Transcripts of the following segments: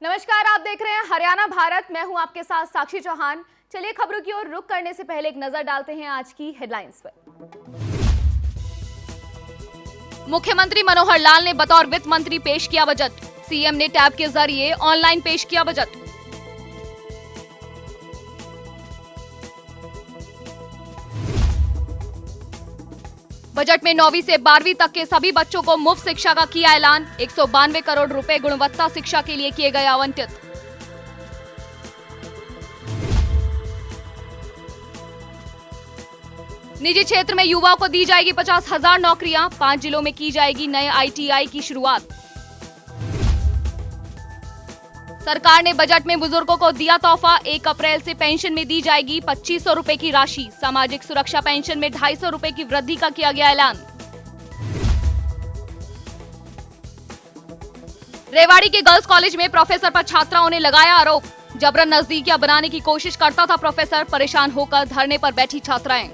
नमस्कार, आप देख रहे हैं हरियाणा भारत। मैं हूं आपके साथ साक्षी चौहान। चलिए खबरों की ओर रुख करने से पहले एक नजर डालते हैं आज की हेडलाइंस पर। मुख्यमंत्री मनोहर लाल ने बतौर वित्त मंत्री पेश किया बजट। सीएम ने टैब के जरिए ऑनलाइन पेश किया बजट। बजट में 9वीं से 12वीं तक के सभी बच्चों को मुफ्त शिक्षा का किया ऐलान। 192 करोड़ रुपए गुणवत्ता शिक्षा के लिए किए गए आवंटित। निजी क्षेत्र में युवाओं को दी जाएगी 50,000 नौकरियां। 5 जिलों में की जाएगी नए ITI की शुरुआत। सरकार ने बजट में बुजुर्गों को दिया तोहफा। 1 अप्रैल से पेंशन में दी जाएगी 2500 रुपए की राशि। सामाजिक सुरक्षा पेंशन में 250 रुपए की वृद्धि का किया गया ऐलान। रेवाड़ी के गर्ल्स कॉलेज में प्रोफेसर पर छात्राओं ने लगाया आरोप। जबरन नजदीकियां बनाने की कोशिश करता था प्रोफेसर। परेशान होकर धरने पर बैठी छात्राएं।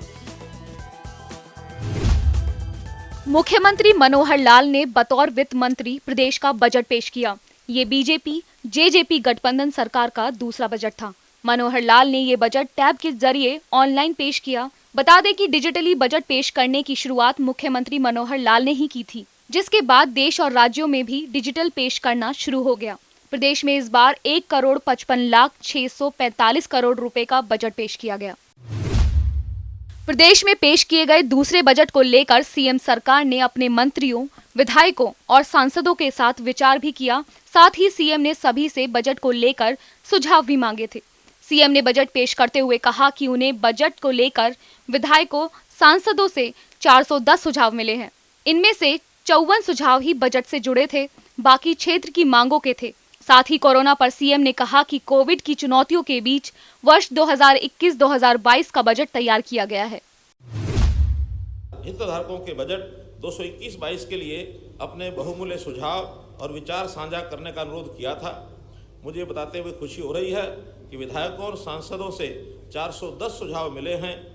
मुख्यमंत्री मनोहर लाल ने बतौर वित्त मंत्री प्रदेश का बजट पेश किया। ये बीजेपी जेजेपी गठबंधन सरकार का दूसरा बजट था। मनोहर लाल ने ये बजट टैब के जरिए ऑनलाइन पेश किया। बता दें कि डिजिटली बजट पेश करने की शुरुआत मुख्यमंत्री मनोहर लाल ने ही की थी, जिसके बाद देश और राज्यों में भी डिजिटल पेश करना शुरू हो गया। प्रदेश में इस बार 1,55,645 करोड़ रुपए का बजट पेश किया गया। प्रदेश में पेश किए गए दूसरे बजट को लेकर सीएम सरकार ने अपने मंत्रियों, विधायकों और सांसदों के साथ विचार भी किया। साथ ही सीएम ने सभी से बजट को लेकर सुझाव भी मांगे थे। सीएम ने बजट पेश करते हुए कहा कि उन्हें बजट को लेकर विधायकों, सांसदों से 410 सुझाव मिले हैं। इनमें से 54 सुझाव ही बजट से जुड़े थे, बाकी क्षेत्र की मांगों के थे। साथ ही कोरोना पर सीएम ने कहा कि कोविड की चुनौतियों के बीच वर्ष 2021-2022 का बजट तैयार किया गया है। हितधारकों के बजट 2021-22 के लिए अपने बहुमूल्य सुझाव और विचार साझा करने का अनुरोध किया था। मुझे बताते हुए खुशी हो रही है कि विधायकों और सांसदों से 410 सुझाव मिले हैं,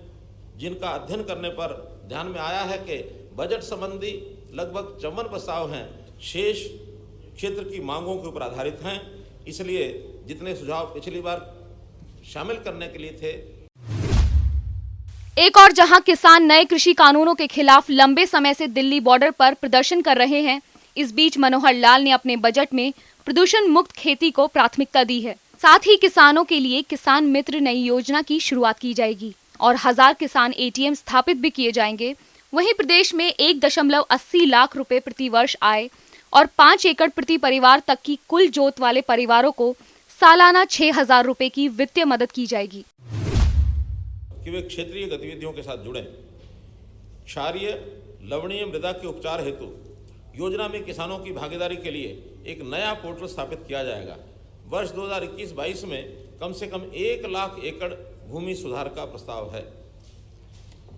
जिनका अध्ययन करने पर ध्यान में आया है कि बजट संबंधी लगभग 54 प्रस्ताव हैं, शेष क्षेत्र की मांगों के ऊपर आधारित हैं। इसलिए जितने सुझाव पिछली बार शामिल करने के लिए थे। एक और जहां किसान नए कृषि कानूनों के खिलाफ लंबे समय से दिल्ली बॉर्डर पर प्रदर्शन कर रहे हैं, इस बीच मनोहर लाल ने अपने बजट में प्रदूषण मुक्त खेती को प्राथमिकता दी है। साथ ही किसानों के लिए किसान मित्र नई योजना की शुरुआत की जाएगी और 1000 किसान ATM स्थापित भी किए जाएंगे। वहीं प्रदेश में 1.80 लाख रुपए प्रति वर्ष आय और 5 एकड़ प्रति परिवार तक की कुल जोत वाले परिवारों को सालाना 6,000 रुपए की वित्तीय मदद की जाएगी कि वे क्षेत्रीय गतिविधियों के साथ जुड़ें। क्षारीय लवणीय मृदा के उपचार हेतु योजना में किसानों की भागीदारी के लिए एक नया पोर्टल स्थापित किया जाएगा। वर्ष 2021-22 में कम से कम 1 लाख एकड़ भूमि सुधार का प्रस्ताव है।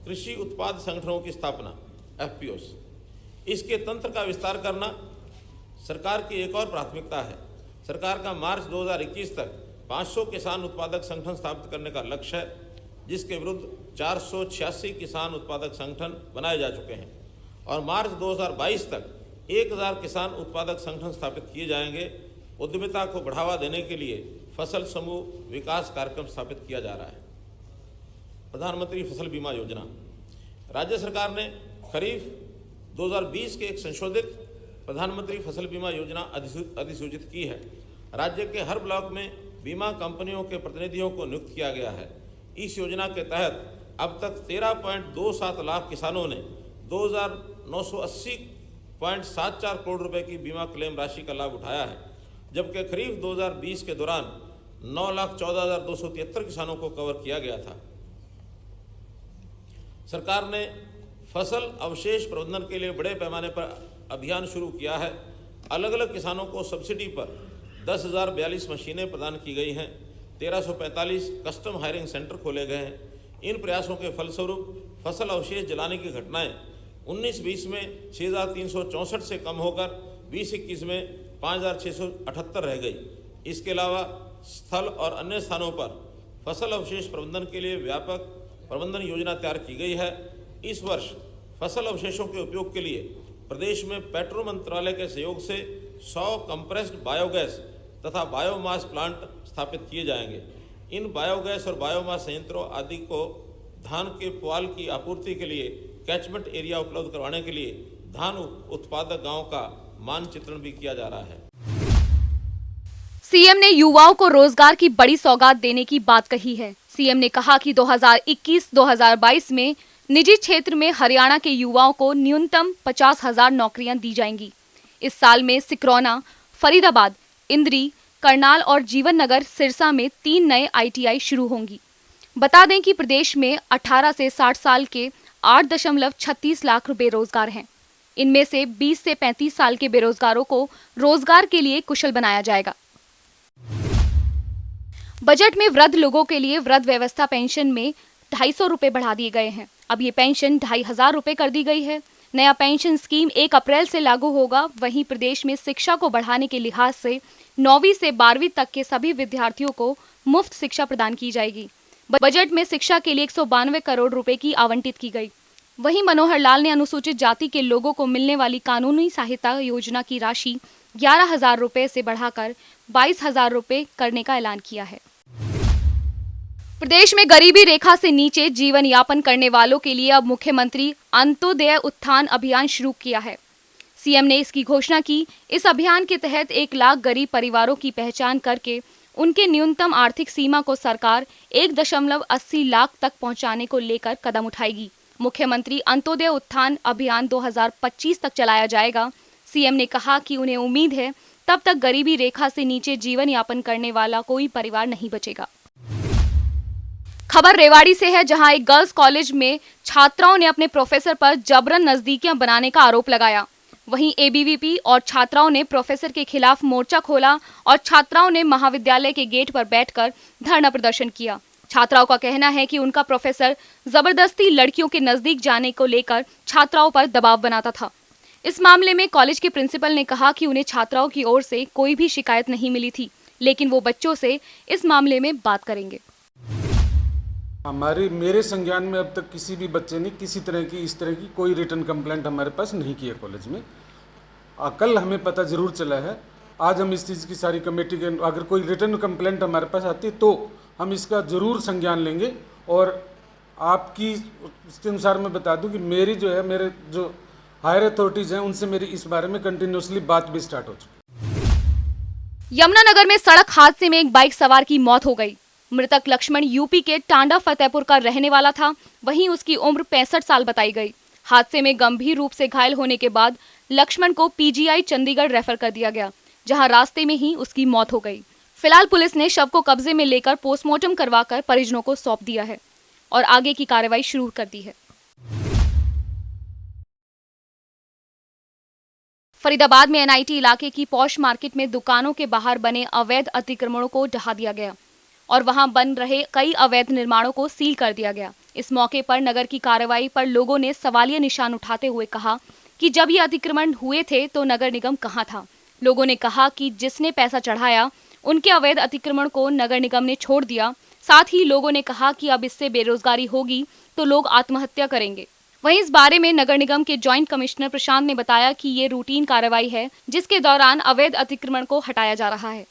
कृषि उत्पाद संगठनों की स्थापना FPOs, इसके तंत्र का विस्तार करना सरकार की एक और प्राथमिकता है। सरकार का मार्च 2021 तक 500 किसान उत्पादक संगठन स्थापित करने का लक्ष्य है, जिसके विरुद्ध 486 किसान उत्पादक संगठन बनाए जा चुके हैं और मार्च 2022 तक 1000 किसान उत्पादक संगठन स्थापित किए जाएंगे। उद्यमिता को बढ़ावा देने के लिए फसल समूह विकास कार्यक्रम स्थापित किया जा रहा है। प्रधानमंत्री फसल बीमा योजना, राज्य सरकार ने खरीफ 2020 के एक संशोधित प्रधानमंत्री फसल बीमा योजना अधिसूचित की है। राज्य के हर ब्लॉक में बीमा कंपनियों के प्रतिनिधियों को नियुक्त किया गया है। इस योजना के तहत अब तक 13.27 लाख किसानों ने 2,980.74 करोड़ रुपए की बीमा क्लेम राशि का लाभ उठाया है, जबकि खरीफ 2020 के दौरान 9,14,273 किसानों को कवर किया गया था। सरकार ने फसल अवशेष प्रबंधन के लिए बड़े पैमाने पर अभियान शुरू किया है। अलग अलग किसानों को सब्सिडी पर 10,042 मशीनें प्रदान की गई हैं। 1345 कस्टम हायरिंग सेंटर खोले गए हैं। इन प्रयासों के फलस्वरूप फसल अवशेष जलाने की घटनाएं 19-20 में 6,364 से कम होकर 20-21 में 5,678 रह गई। इसके अलावा स्थल और अन्य स्थानों पर फसल अवशेष प्रबंधन के लिए व्यापक प्रबंधन योजना तैयार की गई है। इस वर्ष फसल अवशेषों के उपयोग के लिए प्रदेश में पेट्रो मंत्रालय के सहयोग से 100 कंप्रेस्ड बायोगैस तथा बायोमास प्लांट स्थापित किए जाएंगे। इन बायोगैस और बायोमास संयंत्रों आदि को धान के पुआल की आपूर्ति के लिए कैचमेंट एरिया उपलब्ध करवाने के लिए धान उत्पादक गांव का मानचित्रण भी किया जा रहा है। सीएम ने युवाओं को रोजगार की बड़ी सौगात देने की बात कही है। सीएम ने कहा कि 2021-2022 में निजी क्षेत्र में हरियाणा के युवाओं को न्यूनतम 50,000 नौकरियां दी जाएंगी। इस साल में सिकरौना, फरीदाबाद, इंद्री, करनाल और जीवन नगर सिरसा में 3 नए ITI शुरू होंगी। बता दें कि प्रदेश में 18 से 60 साल के 8.36 लाख बेरोजगार हैं। इनमें से 20 से 35 साल के बेरोजगारों को रोजगार के लिए कुशल बनाया जाएगा। बजट में वृद्ध लोगों के लिए वृद्ध व्यवस्था पेंशन में 250 रुपए बढ़ा दिए गए हैं। अब ये पेंशन 2,500 रुपए कर दी गई है। नया पेंशन स्कीम 1 अप्रैल से लागू होगा। वहीं प्रदेश में शिक्षा को बढ़ाने के लिहाज से 9वीं से 12वीं तक के सभी विद्यार्थियों को मुफ्त शिक्षा प्रदान की जाएगी। बजट में शिक्षा के लिए 192 करोड़ रुपए की आवंटित की गई। वहीं मनोहर लाल ने अनुसूचित जाति के लोगों को मिलने वाली कानूनी सहायता योजना की राशि 11,000 रुपए से बढ़ाकर 22,000 रुपए करने का ऐलान किया है। प्रदेश में गरीबी रेखा से नीचे जीवन यापन करने वालों के लिए अब मुख्यमंत्री अंत्योदय उत्थान अभियान शुरू किया है। सीएम ने इसकी घोषणा की। इस अभियान के तहत 1 लाख गरीब परिवारों की पहचान करके उनके न्यूनतम आर्थिक सीमा को सरकार 1.80 लाख तक पहुंचाने को लेकर कदम उठाएगी। मुख्यमंत्री अंत्योदय उत्थान अभियान 2025 तक चलाया जाएगा। सीएम ने कहा कि उन्हें उम्मीद है तब तक गरीबी रेखा से नीचे जीवन यापन करने वाला कोई परिवार नहीं बचेगा। खबर रेवाड़ी से है, जहां एक गर्ल्स कॉलेज में छात्राओं ने अपने प्रोफेसर पर जबरन नजदीकियां बनाने का आरोप लगाया। वहीं ABVP और छात्राओं ने प्रोफेसर के खिलाफ मोर्चा खोला और छात्राओं ने महाविद्यालय के गेट पर बैठकर धरना प्रदर्शन किया। छात्राओं का कहना है कि उनका प्रोफेसर जबरदस्ती लड़कियों के नजदीक जाने को लेकर छात्राओं पर दबाव बनाता था। इस मामले में कॉलेज के प्रिंसिपल ने कहा कि उन्हें छात्राओं की ओर से कोई भी शिकायत नहीं मिली थी, लेकिन वो बच्चों से इस मामले में बात करेंगे। मेरे संज्ञान में अब तक किसी भी बच्चे ने इस तरह की कोई रिटर्न कंप्लेंट हमारे पास नहीं की है कॉलेज में। कल हमें पता जरूर चला है। आज हम इस चीज़ की सारी कमेटी के अगर कोई रिटर्न कंप्लेंट हमारे पास आती है तो हम इसका जरूर संज्ञान लेंगे। और आपकी उसके अनुसार मैं बता दूं कि मेरे जो हायर अथॉरिटीज़ हैं उनसे मेरी इस बारे में कंटिन्यूसली बात भी स्टार्ट हो चुकी। यमुनानगर में सड़क हादसे में एक बाइक सवार की मौत हो गई। मृतक लक्ष्मण यूपी के टांडा फतेहपुर का रहने वाला था। वहीं उसकी उम्र 65 साल बताई गई। हादसे में गंभीर रूप से घायल होने के बाद लक्ष्मण को PGI चंडीगढ़ रेफर कर दिया गया, जहां रास्ते में ही उसकी मौत हो गई। फिलहाल पुलिस ने शव को कब्जे में लेकर पोस्टमार्टम करवाकर परिजनों को सौंप दिया है और आगे की कार्रवाई शुरू कर दी है। फरीदाबाद में NIT इलाके की पॉश मार्केट में दुकानों के बाहर बने अवैध अतिक्रमणों को ढहा दिया गया और वहां बन रहे कई अवैध निर्माणों को सील कर दिया गया। इस मौके पर नगर की कार्रवाई पर लोगों ने सवालिया निशान उठाते हुए कहा कि जब ये अतिक्रमण हुए थे तो नगर निगम कहां था। लोगों ने कहा कि जिसने पैसा चढ़ाया उनके अवैध अतिक्रमण को नगर निगम ने छोड़ दिया। साथ ही लोगों ने कहा कि अब इससे बेरोजगारी होगी तो लोग आत्महत्या करेंगे। वहीं इस बारे में नगर निगम के जॉइंट कमिश्नर प्रशांत ने बताया कि ये रूटीन कार्रवाई है, जिसके दौरान अवैध अतिक्रमण को हटाया जा रहा है।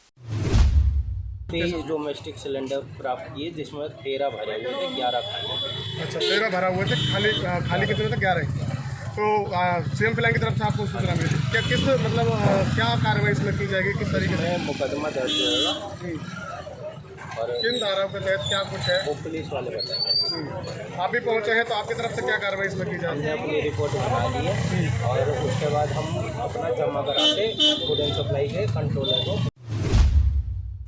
23 डोमेस्टिक सिलेंडर प्राप्त किए, जिसमें 13 भरे हुए थे, 11 खाली। अच्छा, 13 भरा हुए थे, खाली कितने थे? 11। तो सीएम फिलहाल की तरफ से आपको सूचना मिली क्या? क्या कार्रवाई इसमें की जाएगी, किस तरीके से? मुकदमा दर्ज होगा और किन धाराओं के तहत क्या कुछ है वो पुलिस वाले बताएंगे। आप भी पहुंचे हैं तो आपकी तरफ से क्या कार्रवाई इसमें की जाएगी? हमने अपनी रिपोर्ट बना ली है और उसके बाद हम अपना जमा करा के फूड एंड सप्लाई के कंट्रोलर को।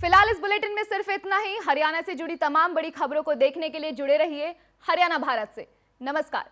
फिलहाल इस बुलेटिन में सिर्फ इतना ही। हरियाणा से जुड़ी तमाम बड़ी खबरों को देखने के लिए जुड़े रहिए हरियाणा भारत से। नमस्कार।